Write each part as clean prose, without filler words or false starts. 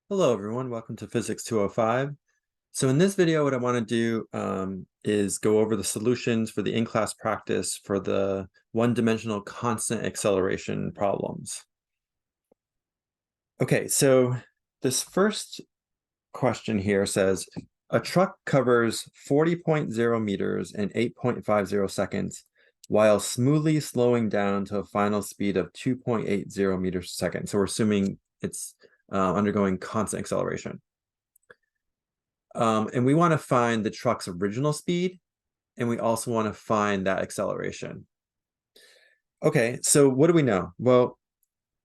Hello, everyone. Welcome to Physics 205. So in this video, what I want to do is go over the solutions for the in-class practice for the one-dimensional constant acceleration problems. Okay, so this first question here says, a truck covers 40.0 meters in 8.50 seconds while smoothly slowing down to a final speed of 2.80 meters per second. So we're assuming it's undergoing constant acceleration. And we want to find the truck's original speed, and we also want to find that acceleration. Okay, so what do we know? Well,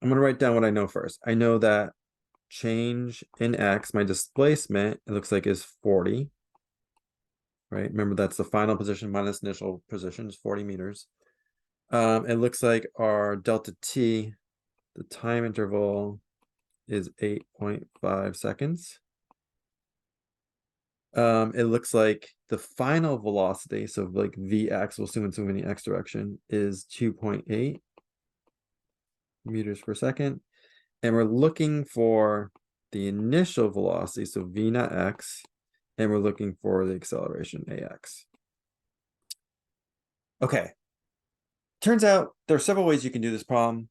I'm going to write down what I know first. I know that change in x, my displacement, it looks like is 40, right? Remember, that's the final position minus initial position is 40 meters. It looks like our delta t, the time interval, is 8.5 seconds. It looks like the final velocity, so like Vx, we'll assume it's moving in the x direction, is 2.8 meters per second. And we're looking for the initial velocity, so V naught x, and we're looking for the acceleration ax. Okay. Turns out there are several ways you can do this problem.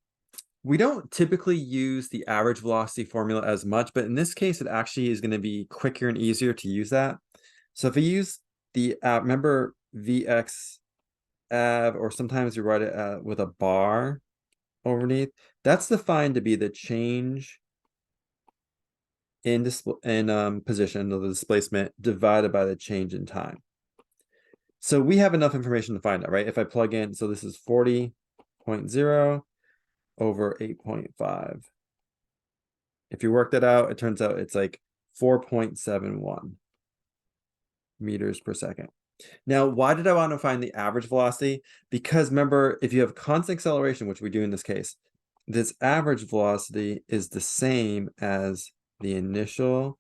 We don't typically use the average velocity formula as much, but in this case, it actually is going to be quicker and easier to use that. So if we use the, remember Vx av, or sometimes we write it with a bar underneath, that's defined to be the change in position of the displacement divided by the change in time. So we have enough information to find that, right? If I plug in, so this is 40.0 over 8.5. If you work that out, it turns out it's like 4.71 meters per second. Now, why did I want to find the average velocity? Because remember, if you have constant acceleration, which we do in this case, this average velocity is the same as the initial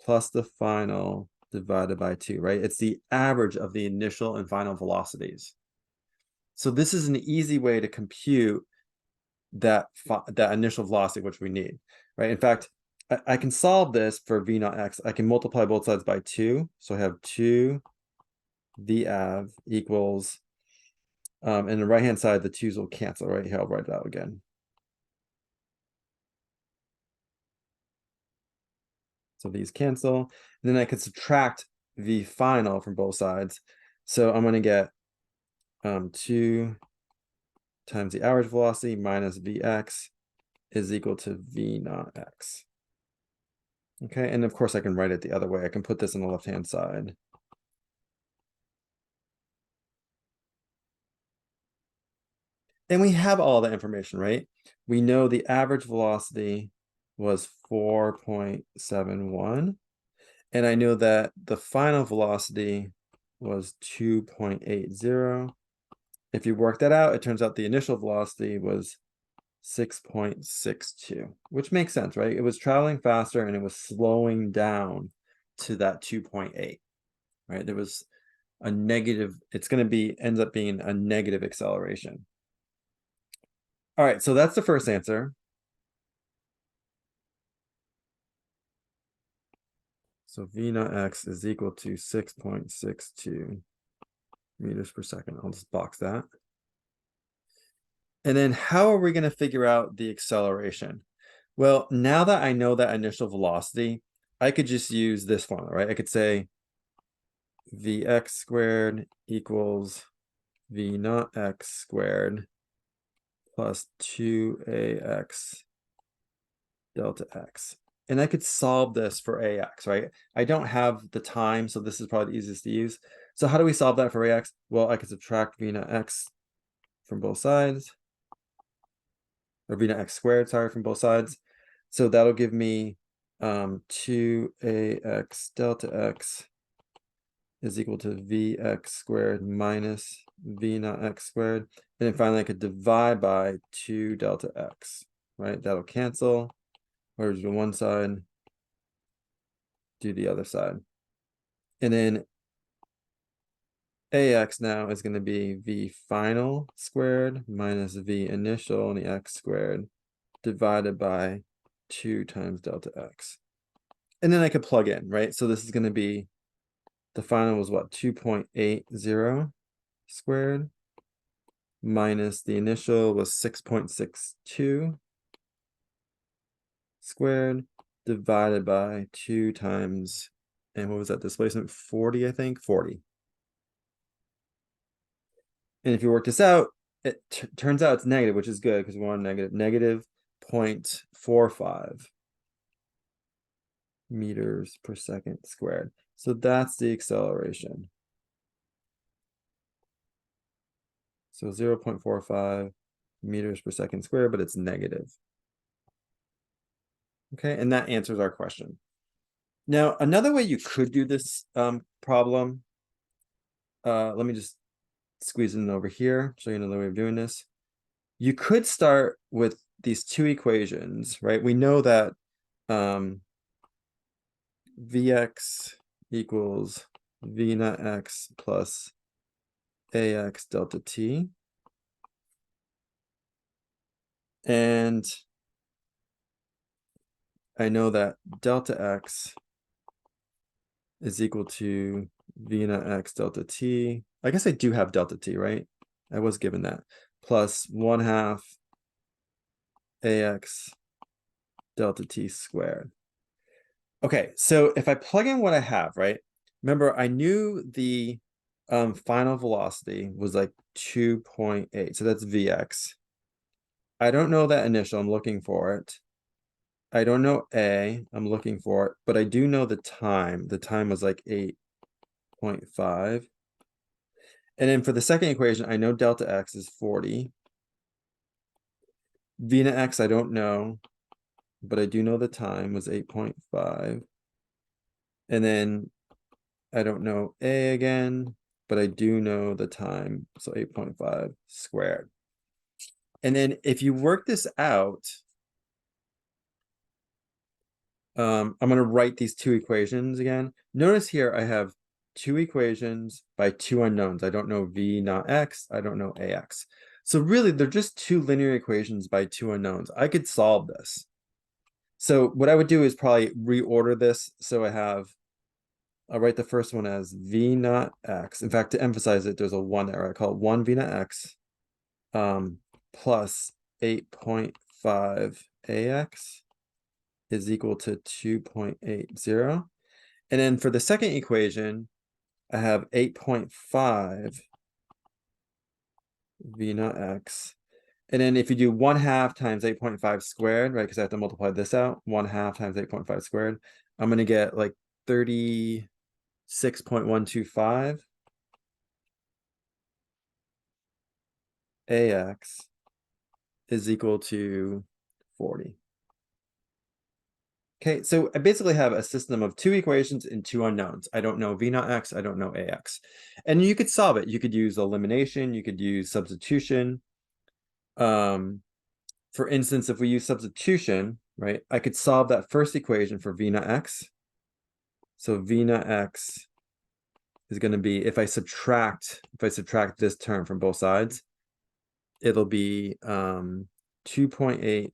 plus the final divided by 2, right? It's the average of the initial and final velocities. So this is an easy way to compute that initial velocity, which we need, right? In fact, I can solve this for V naught x. I can multiply both sides by 2. So I have 2 V av equals, and the right-hand side, the 2's will cancel, right? Here, I'll write it out again. So these cancel. And then I could subtract V final from both sides. So I'm going to get 2 times the average velocity minus Vx is equal to V naught x. Okay, and of course I can write it the other way. I can put this on the left-hand side. And we have all the information, right? We know the average velocity was 4.71. And I know that the final velocity was 2.80. If you work that out, it turns out the initial velocity was 6.62, which makes sense, right? It was traveling faster and it was slowing down to that 2.8, right? There was a negative, it's going to be, ends up being a negative acceleration. All right, so that's the first answer. So V naught x is equal to 6.62 meters per second. I'll just box that. And then how are we going to figure out the acceleration? Well, now that I know that initial velocity, I could just use this formula, right? I could say Vx squared equals V naught x squared plus 2ax delta x. And I could solve this for ax, right? I don't have the time, so this is probably the easiest to use. So how do we solve that for ax? Well, I could subtract V naught x from both sides, or V naught x squared, sorry, from both sides. So that'll give me 2ax delta x is equal to Vx squared minus V naught x squared. And then finally, I could divide by 2 delta x, right? That'll cancel. Or do one side, do the other side. And then ax now is going to be V final squared minus V initial on the x squared divided by 2 times delta x. And then I could plug in, right? So this is going to be, the final was what, 2.80 squared minus the initial was 6.62 squared divided by 2 times, and what was that displacement? 40, I think, 40. And if you work this out, it turns out it's negative, which is good because we want negative 0.45 meters per second squared. So that's the acceleration. So 0.45 meters per second squared, but it's negative. Okay, and that answers our question. Now, another way you could do this problem, let me just squeeze it in over here, show you another way of doing this. You could start with these two equations, right? We know that Vx equals V naught x plus Ax delta t. And I know that delta x is equal to V naught x delta t. I guess I do have delta t, right? I was given that. Plus 1/2 Ax delta t squared. Okay, so if I plug in what I have, right? Remember, I knew the final velocity was like 2.8, so that's Vx. I don't know that initial, I'm looking for it. I don't know A, I'm looking for it, but I do know the time. The time was like 8.5. And then for the second equation, I know delta x is 40. V naught x, I don't know, but I do know the time was 8.5. And then I don't know A again, but I do know the time, so 8.5 squared. And then if you work this out, I'm going to write these two equations again. Notice here I have two equations by two unknowns. I don't know V naught x, I don't know Ax. So really, they're just two linear equations by two unknowns. I could solve this. So what I would do is probably reorder this. So I'll write the first one as V naught x. In fact, to emphasize it, there's a 1 there. I call it 1 V naught x plus 8.5 Ax is equal to 2.80. And then for the second equation, I have 8.5 V naught x. And then if you do 1/2 times 8.5 squared, right, because I have to multiply this out, 1/2 times 8.5 squared, I'm going to get like 36.125 Ax is equal to 40. Okay, so I basically have a system of two equations and two unknowns. I don't know V naught x, I don't know Ax. And you could solve it. You could use elimination, you could use substitution. For instance, if we use substitution, right, I could solve that first equation for V naught x. So V naught x is going to be, if I subtract this term from both sides, it'll be 2.80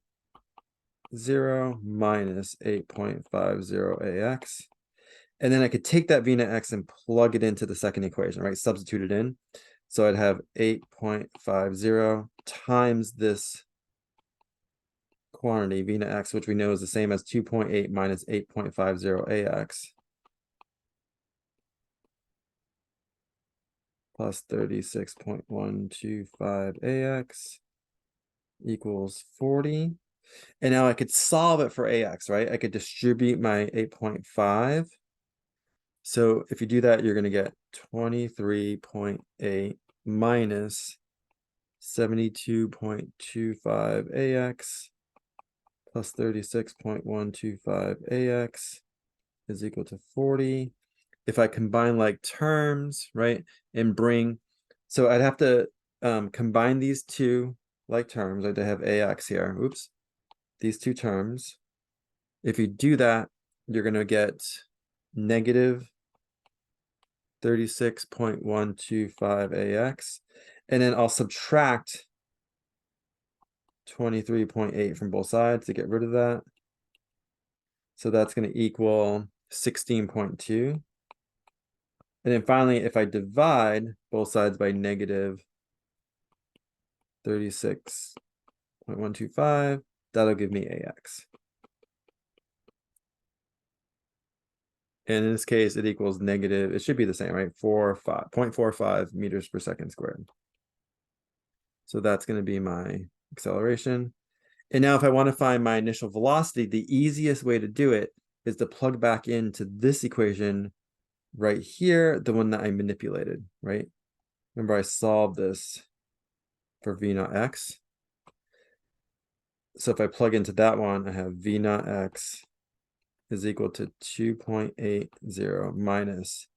minus 8.50 Ax. And then I could take that V naught x and plug it into the second equation, right? Substitute it in. So I'd have 8.50 times this quantity, V naught x, which we know is the same as 2.8 minus 8.50 Ax. Plus 36.125 Ax equals 40. And now I could solve it for Ax, right? I could distribute my 8.5. So if you do that, you're going to get 23.8 minus 72.25 Ax plus 36.125 Ax is equal to 40. If I combine like terms, right, and bring, so I'd have to combine these two like terms. I'd have Ax here. Oops, these two terms. If you do that, you're going to get negative 36.125 Ax. And then I'll subtract 23.8 from both sides to get rid of that. So that's going to equal 16.2. And then finally, if I divide both sides by negative 36.125, that'll give me AX. And in this case, it equals negative, it should be the same, right? 0.45 meters per second squared. So that's going to be my acceleration. And now if I want to find my initial velocity, the easiest way to do it is to plug back into this equation right here, the one that I manipulated, right? Remember I solved this for V naught x. So if I plug into that one, I have V naught x is equal to 2.80 minus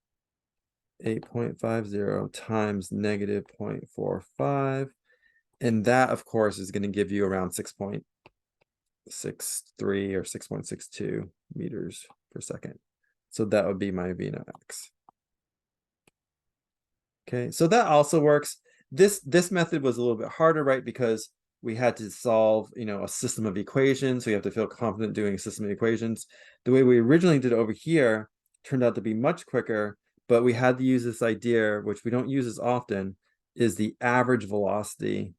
8.50 times negative 0.45. And that, of course, is going to give you around 6.63 or 6.62 meters per second. So that would be my V naught x. Okay, so that also works. This method was a little bit harder, right? Because we had to solve, a system of equations. So you have to feel confident doing a system of equations. The way we originally did it over here turned out to be much quicker, but we had to use this idea, which we don't use as often, is the average velocity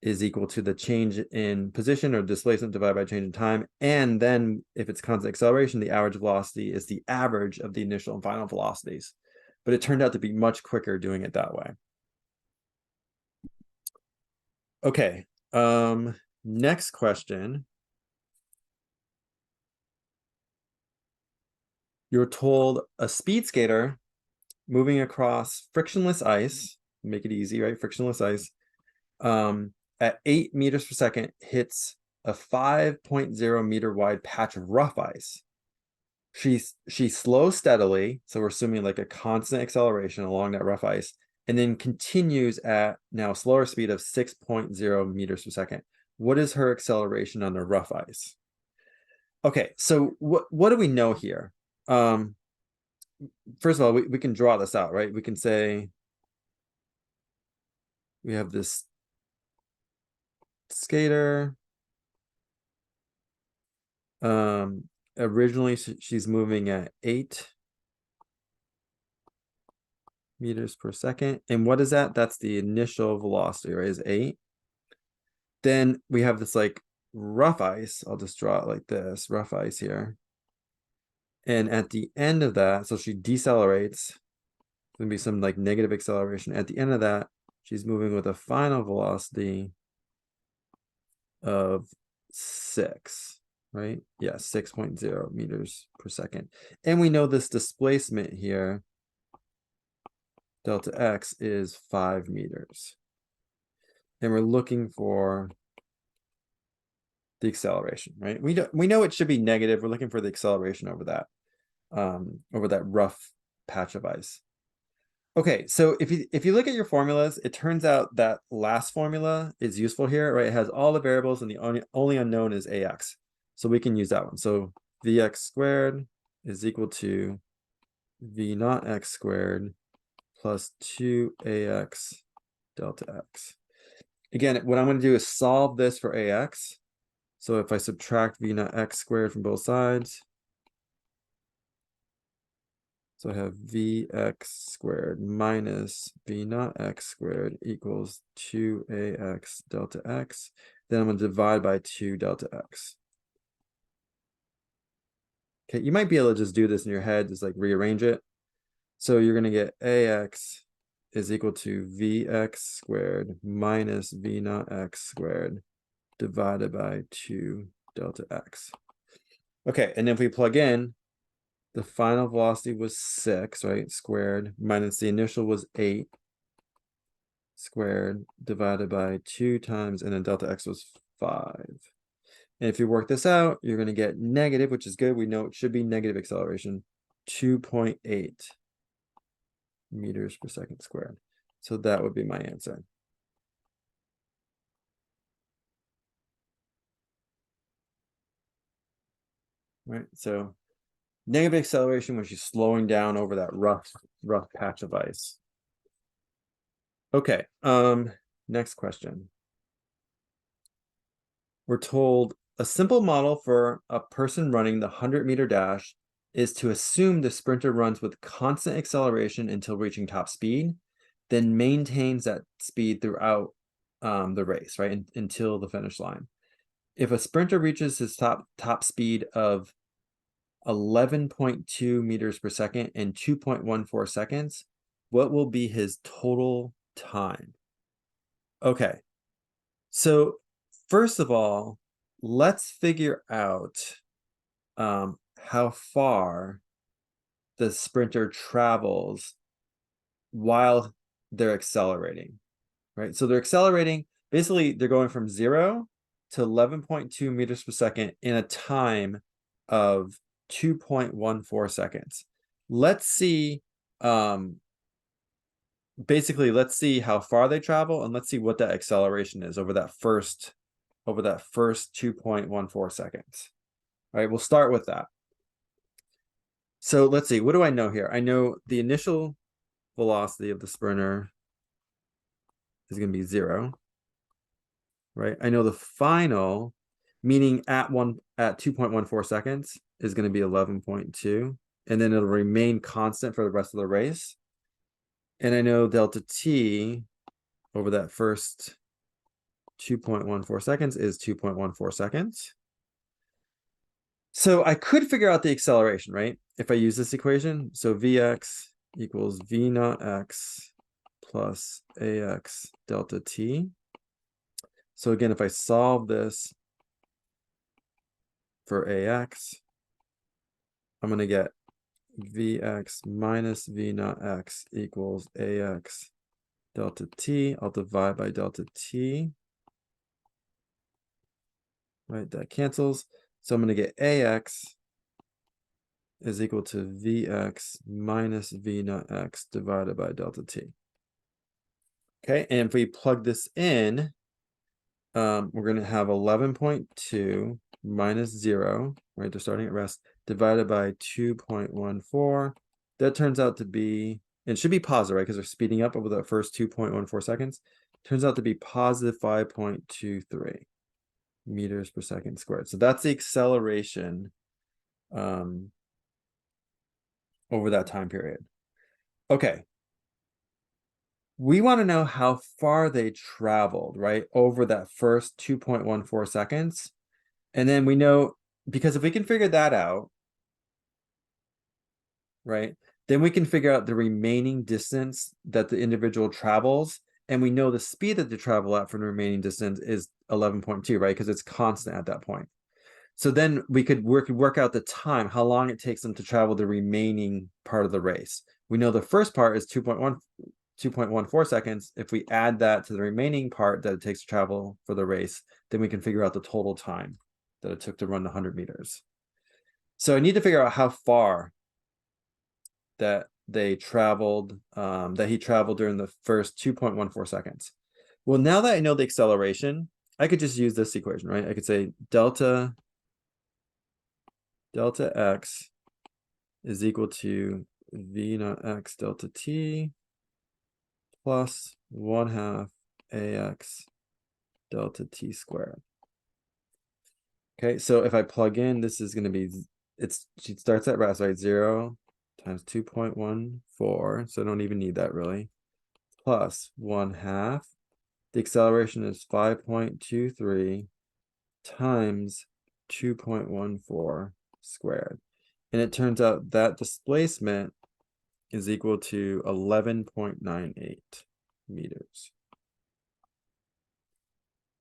is equal to the change in position or displacement divided by change in time. And then if it's constant acceleration, the average velocity is the average of the initial and final velocities. But it turned out to be much quicker doing it that way. Okay, next question. You're told a speed skater moving across frictionless ice, make it easy, right? Frictionless ice, at 8 meters per second hits a 5.0 meter wide patch of rough ice. She slows steadily, so we're assuming like a constant acceleration along that rough ice, and then continues at now a slower speed of 6.0 meters per second. What is her acceleration on the rough ice? Okay, so what do we know here? First of all, we can draw this out, right? We can say we have this skater. Originally she's moving at 8 meters per second. And what is that? That's the initial velocity, right? Is 8. Then we have this like rough ice. I'll just draw it like this, rough ice here. And at the end of that, so she decelerates. There's gonna be some like negative acceleration. At the end of that, she's moving with a final velocity of 6, right? Yeah, 6.0 meters per second. And we know this displacement here, delta x, is 5 meters. And we're looking for the acceleration, right? We know it should be negative. We're looking for the acceleration over that rough patch of ice. Okay, so if you look at your formulas, it turns out that last formula is useful here, right? It has all the variables and the only unknown is ax. So we can use that one. So vx squared is equal to v naught x squared plus 2ax delta x. Again, what I'm going to do is solve this for ax. So if I subtract v naught x squared from both sides, so I have vx squared minus v naught x squared equals 2ax delta x. Then I'm going to divide by 2 delta x. Okay, you might be able to just do this in your head, just like rearrange it. So you're going to get ax is equal to vx squared minus v naught x squared divided by 2 delta x. Okay, and if we plug in, the final velocity was 6, right? Squared minus the initial was 8 squared divided by 2 times, and then delta x was 5. And if you work this out, you're going to get negative, which is good. We know it should be negative acceleration, 2.8 meters per second squared. So that would be my answer. Right, so negative acceleration when she's slowing down over that rough patch of ice. Okay, next question. We're told a simple model for a person running the 100-meter dash is to assume the sprinter runs with constant acceleration until reaching top speed, then maintains that speed throughout the race, right, until the finish line. If a sprinter reaches his top speed of 11.2 meters per second in 2.14 seconds, what will be his total time? Okay, so first of all, let's figure out how far the sprinter travels while they're accelerating, right? So they're accelerating, basically they're going from 0 to 11.2 meters per second in a time of 2.14 seconds. Let's see, basically let's see how far they travel, and let's see what that acceleration is over that first 2.14 seconds. All right, we'll start with that. So let's see, what do I know here? I know the initial velocity of the sprinter is going to be 0, right? I know the final, meaning at 2.14 seconds, is going to be 11.2, and then it'll remain constant for the rest of the race. And I know delta t over that first 2.14 seconds is 2.14 seconds. So I could figure out the acceleration, right? If I use this equation, so Vx equals V naught x plus Ax delta t. So again, if I solve this for Ax, I'm going to get Vx minus V naught x equals Ax delta t. I'll divide by delta t. Right, that cancels. So I'm going to get Ax is equal to Vx minus V naught x divided by delta t. Okay, and if we plug this in, we're going to have 11.2 minus 0, right? They're starting at rest, divided by 2.14. That turns out to be, it should be positive, right? Because they're speeding up over the first 2.14 seconds. Turns out to be positive 5.23 meters per second squared. So that's the acceleration over that time period. Okay. We want to know how far they traveled, right, over that first 2.14 seconds. And then we know, because if we can figure that out, right, then we can figure out the remaining distance that the individual travels. And we know the speed that they travel at for the remaining distance is 11.2, right, because it's constant at that point. So then we could work out the time, how long it takes them to travel the remaining part of the race. We know the first part is 2.14 seconds. If we add that to the remaining part that it takes to travel for the race, then we can figure out the total time that it took to run the 100 meters. So I need to figure out how far that they traveled, that he traveled during the first 2.14 seconds. Well, now that I know the acceleration, I could just use this equation, right? I could say delta x is equal to V naught x delta t plus 1/2 Ax delta t squared. Okay, so if I plug in, this is going to be, she starts at rest, right? 0 times 2.14, so I don't even need that really, plus 1/2. The acceleration is 5.23 times 2.14 squared. And it turns out that displacement is equal to 11.98 meters.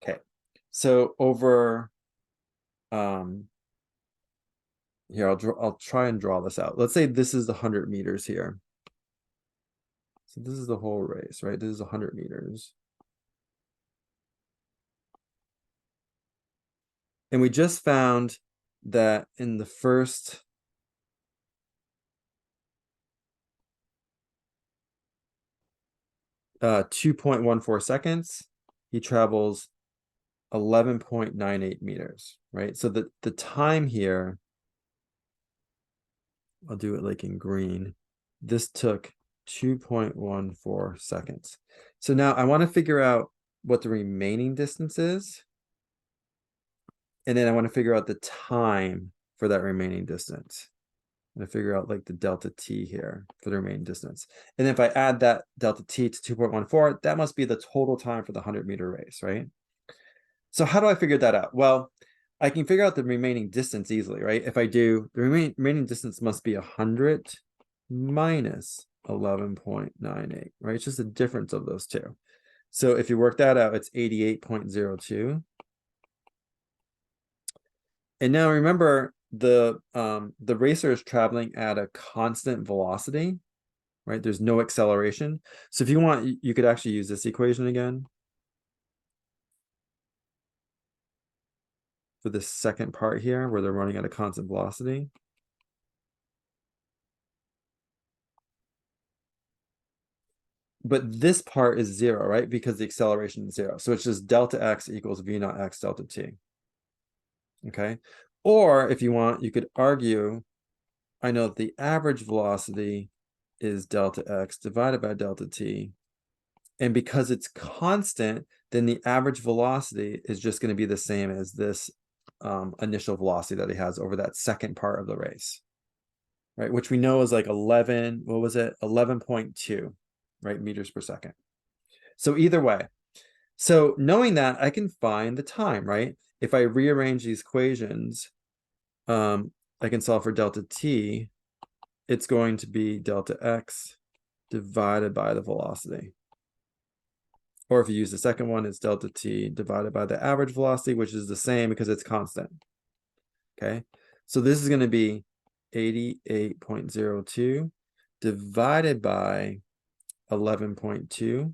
Okay, so over, here, I'll try and draw this out. Let's say this is the 100 meters here. So this is the whole race, right? This is 100 meters. And we just found that in the first 2.14 seconds, he travels 11.98 meters, right? So the time here, I'll do it like in green. This took 2.14 seconds. So now I want to figure out what the remaining distance is. And then I want to figure out the time for that remaining distance. I'm going to figure out like the delta t here for the remaining distance. And then if I add that delta t to 2.14, that must be the total time for the 100-meter race, right? So how do I figure that out? Well, I can figure out the remaining distance easily, right? If I do, the remaining distance must be 100 minus 11.98, right? It's just the difference of those two. So if you work that out, it's 88.02. And now remember, the racer is traveling at a constant velocity, right? There's no acceleration. So if you want, you could actually use this equation again for the second part here, where they're running at a constant velocity. But this part is 0, right? Because the acceleration is 0. So it's just delta x equals v naught x delta t. Okay. Or if you want, you could argue, I know that the average velocity is delta x divided by delta t. And because it's constant, then the average velocity is just going to be the same as this initial velocity that he has over that second part of the race, right? Which we know is like 11, what was it? 11.2, right? Meters per second. So either way, so knowing that, I can find the time, right? If I rearrange these equations, I can solve for delta t. It's going to be delta x divided by the velocity. Or if you use the second one, it's delta t divided by the average velocity, which is the same because it's constant. Okay, so this is going to be 88.02 divided by 11.2.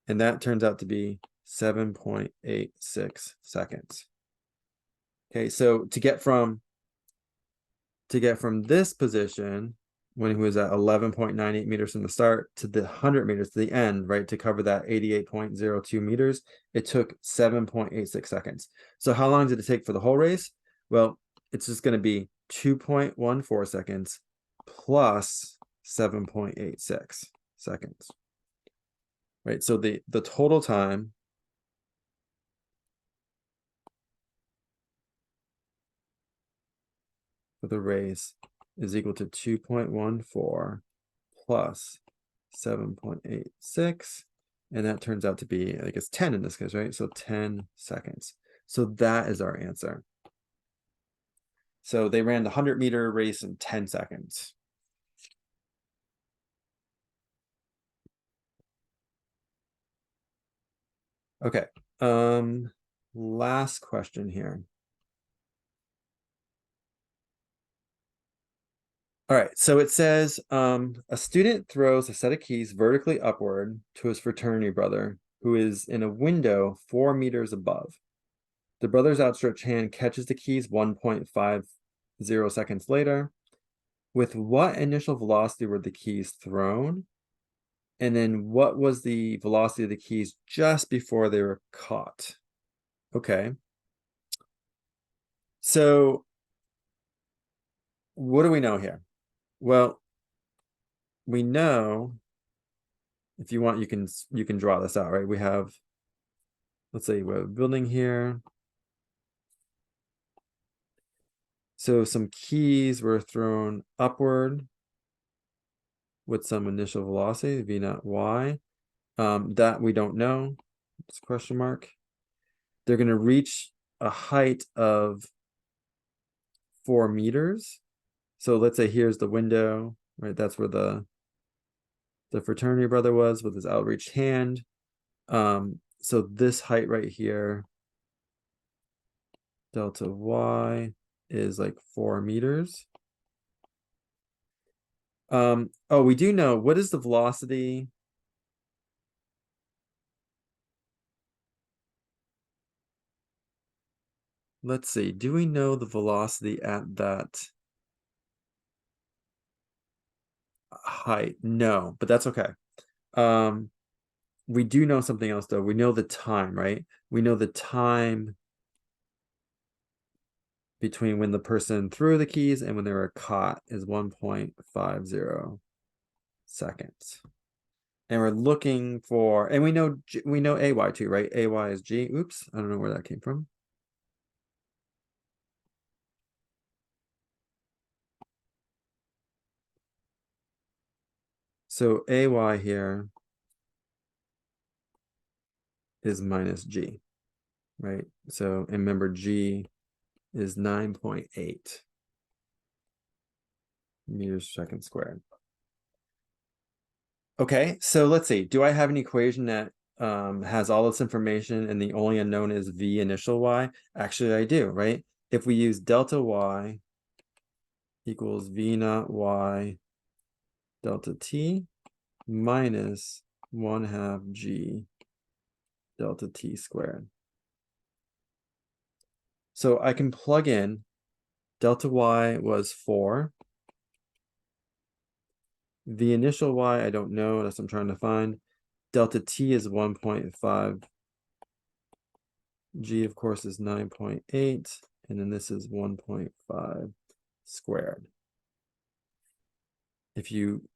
And that turns out to be 7.86 seconds. Okay, so to get from this position, when he was at 11.98 meters from the start, to the 100 meters to the end, right, to cover that 88.02 meters, it took 7.86 seconds. So how long did it take for the whole race? Well, it's just going to be 2.14 seconds plus 7.86 seconds. Right, so the total time for the race is equal to 2.14 plus 7.86, and that turns out to be, I guess, 10 in this case, right? So 10 seconds. So that is our answer. So they ran the 100-meter race in 10 seconds. Okay, last question here. All right, so it says a student throws a set of keys vertically upward to his fraternity brother, who is in a window 4 meters above. The brother's outstretched hand catches the keys 1.50 seconds later. With what initial velocity were the keys thrown? And then what was the velocity of the keys just before they were caught? Okay. So what do we know here? Well, we know, if you want, you can draw this out, right? We have, let's say we have a building here. So some keys were thrown upward with some initial velocity, v naught y. That we don't know. It's a question mark. They're going to reach a height of 4 meters. So let's say here's the window, right? That's where the fraternity brother was with his outreached hand. So this height right here, delta y, is like 4 meters. Oh, we do know, what is the velocity? Let's see, do we know the velocity at that height? No, but that's okay. We do know something else though. We know the time, right? We know the time between when the person threw the keys and when they were caught is 1.50 seconds. And we're looking for, and we know AY too, right? AY is G. Oops, I don't know where that came from. So AY here is minus G, right? So, and remember G is 9.8 meters per second squared. Okay, so let's see. Do I have an equation that has all this information and the only unknown is V initial Y? Actually, I do, right? If we use delta Y equals V naught Y delta T minus 1/2 G delta T squared. So I can plug in delta Y was 4. The initial Y, I don't know, that's what I'm trying to find. Delta T is 1.5. G, of course, is 9.8. And then this is 1.5 squared. If you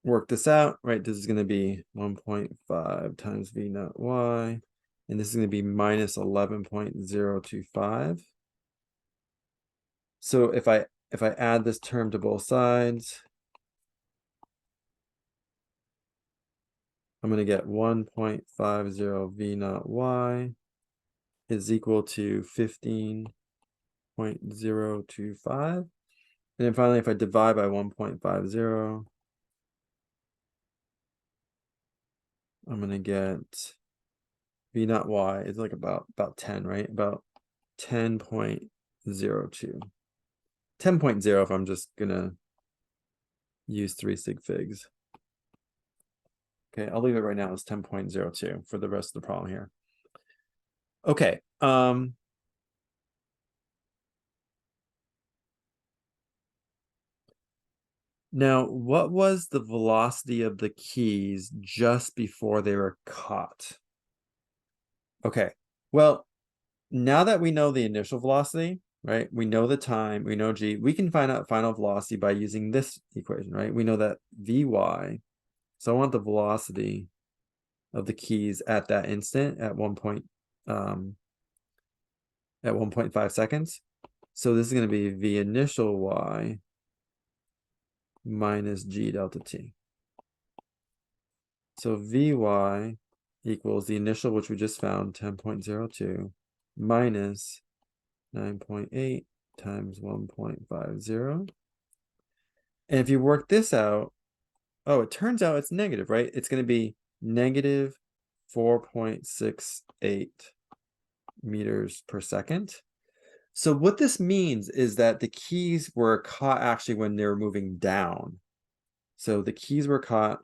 work this out, right, this is going to be 1.5 times V naught Y. And this is going to be minus 11.025. So if I add this term to both sides, I'm going to get 1.50 V naught Y is equal to 15.025. And then finally, if I divide by 1.50, I'm going to get V naught Y is like about 10, right? About 10.02. 10.0 if I'm just going to use 3 sig figs. Okay, I'll leave it right now as 10.02 for the rest of the problem here. Okay. Now, what was the velocity of the keys just before they were caught? Okay, well, now that we know the initial velocity, right? We know the time, we know G, we can find out final velocity by using this equation, right? We know that Vy, so I want the velocity of the keys at that instant at 1.5 seconds. So this is going to be V initial Y minus G delta T. So Vy equals the initial, which we just found, 10.02, minus 9.8 times 1.50. And if you work this out, oh, it turns out it's negative, right? It's going to be negative 4.68 meters per second. So what this means is that the keys were caught actually when they were moving down. So the keys were caught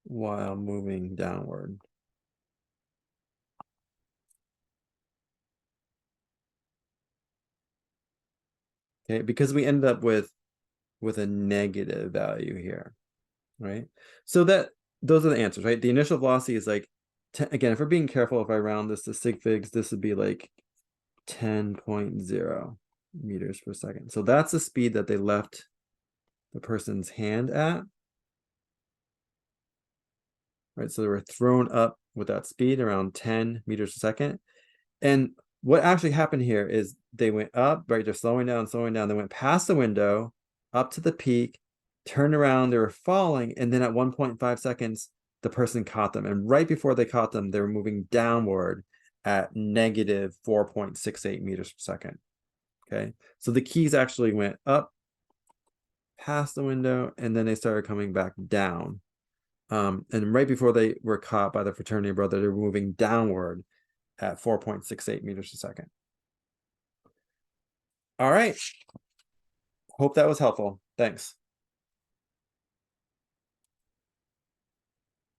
while moving downward. Okay, because we ended up with a negative value here, right? So that those are the answers, right? The initial velocity is like, again, if we're being careful, if I round this to sig figs, this would be like 10.0 meters per second. So that's the speed that they left the person's hand at, right? So they were thrown up with that speed around 10 meters per second. And what actually happened here is they went up, right? They're slowing down. They went past the window, up to the peak, turned around, they were falling. And then at 1.5 seconds, the person caught them. And right before they caught them, they were moving downward at negative 4.68 meters per second. Okay. So the keys actually went up past the window and then they started coming back down. And right before they were caught by the fraternity brother, they were moving downward at 4.68 meters per second. All right. Hope that was helpful. Thanks.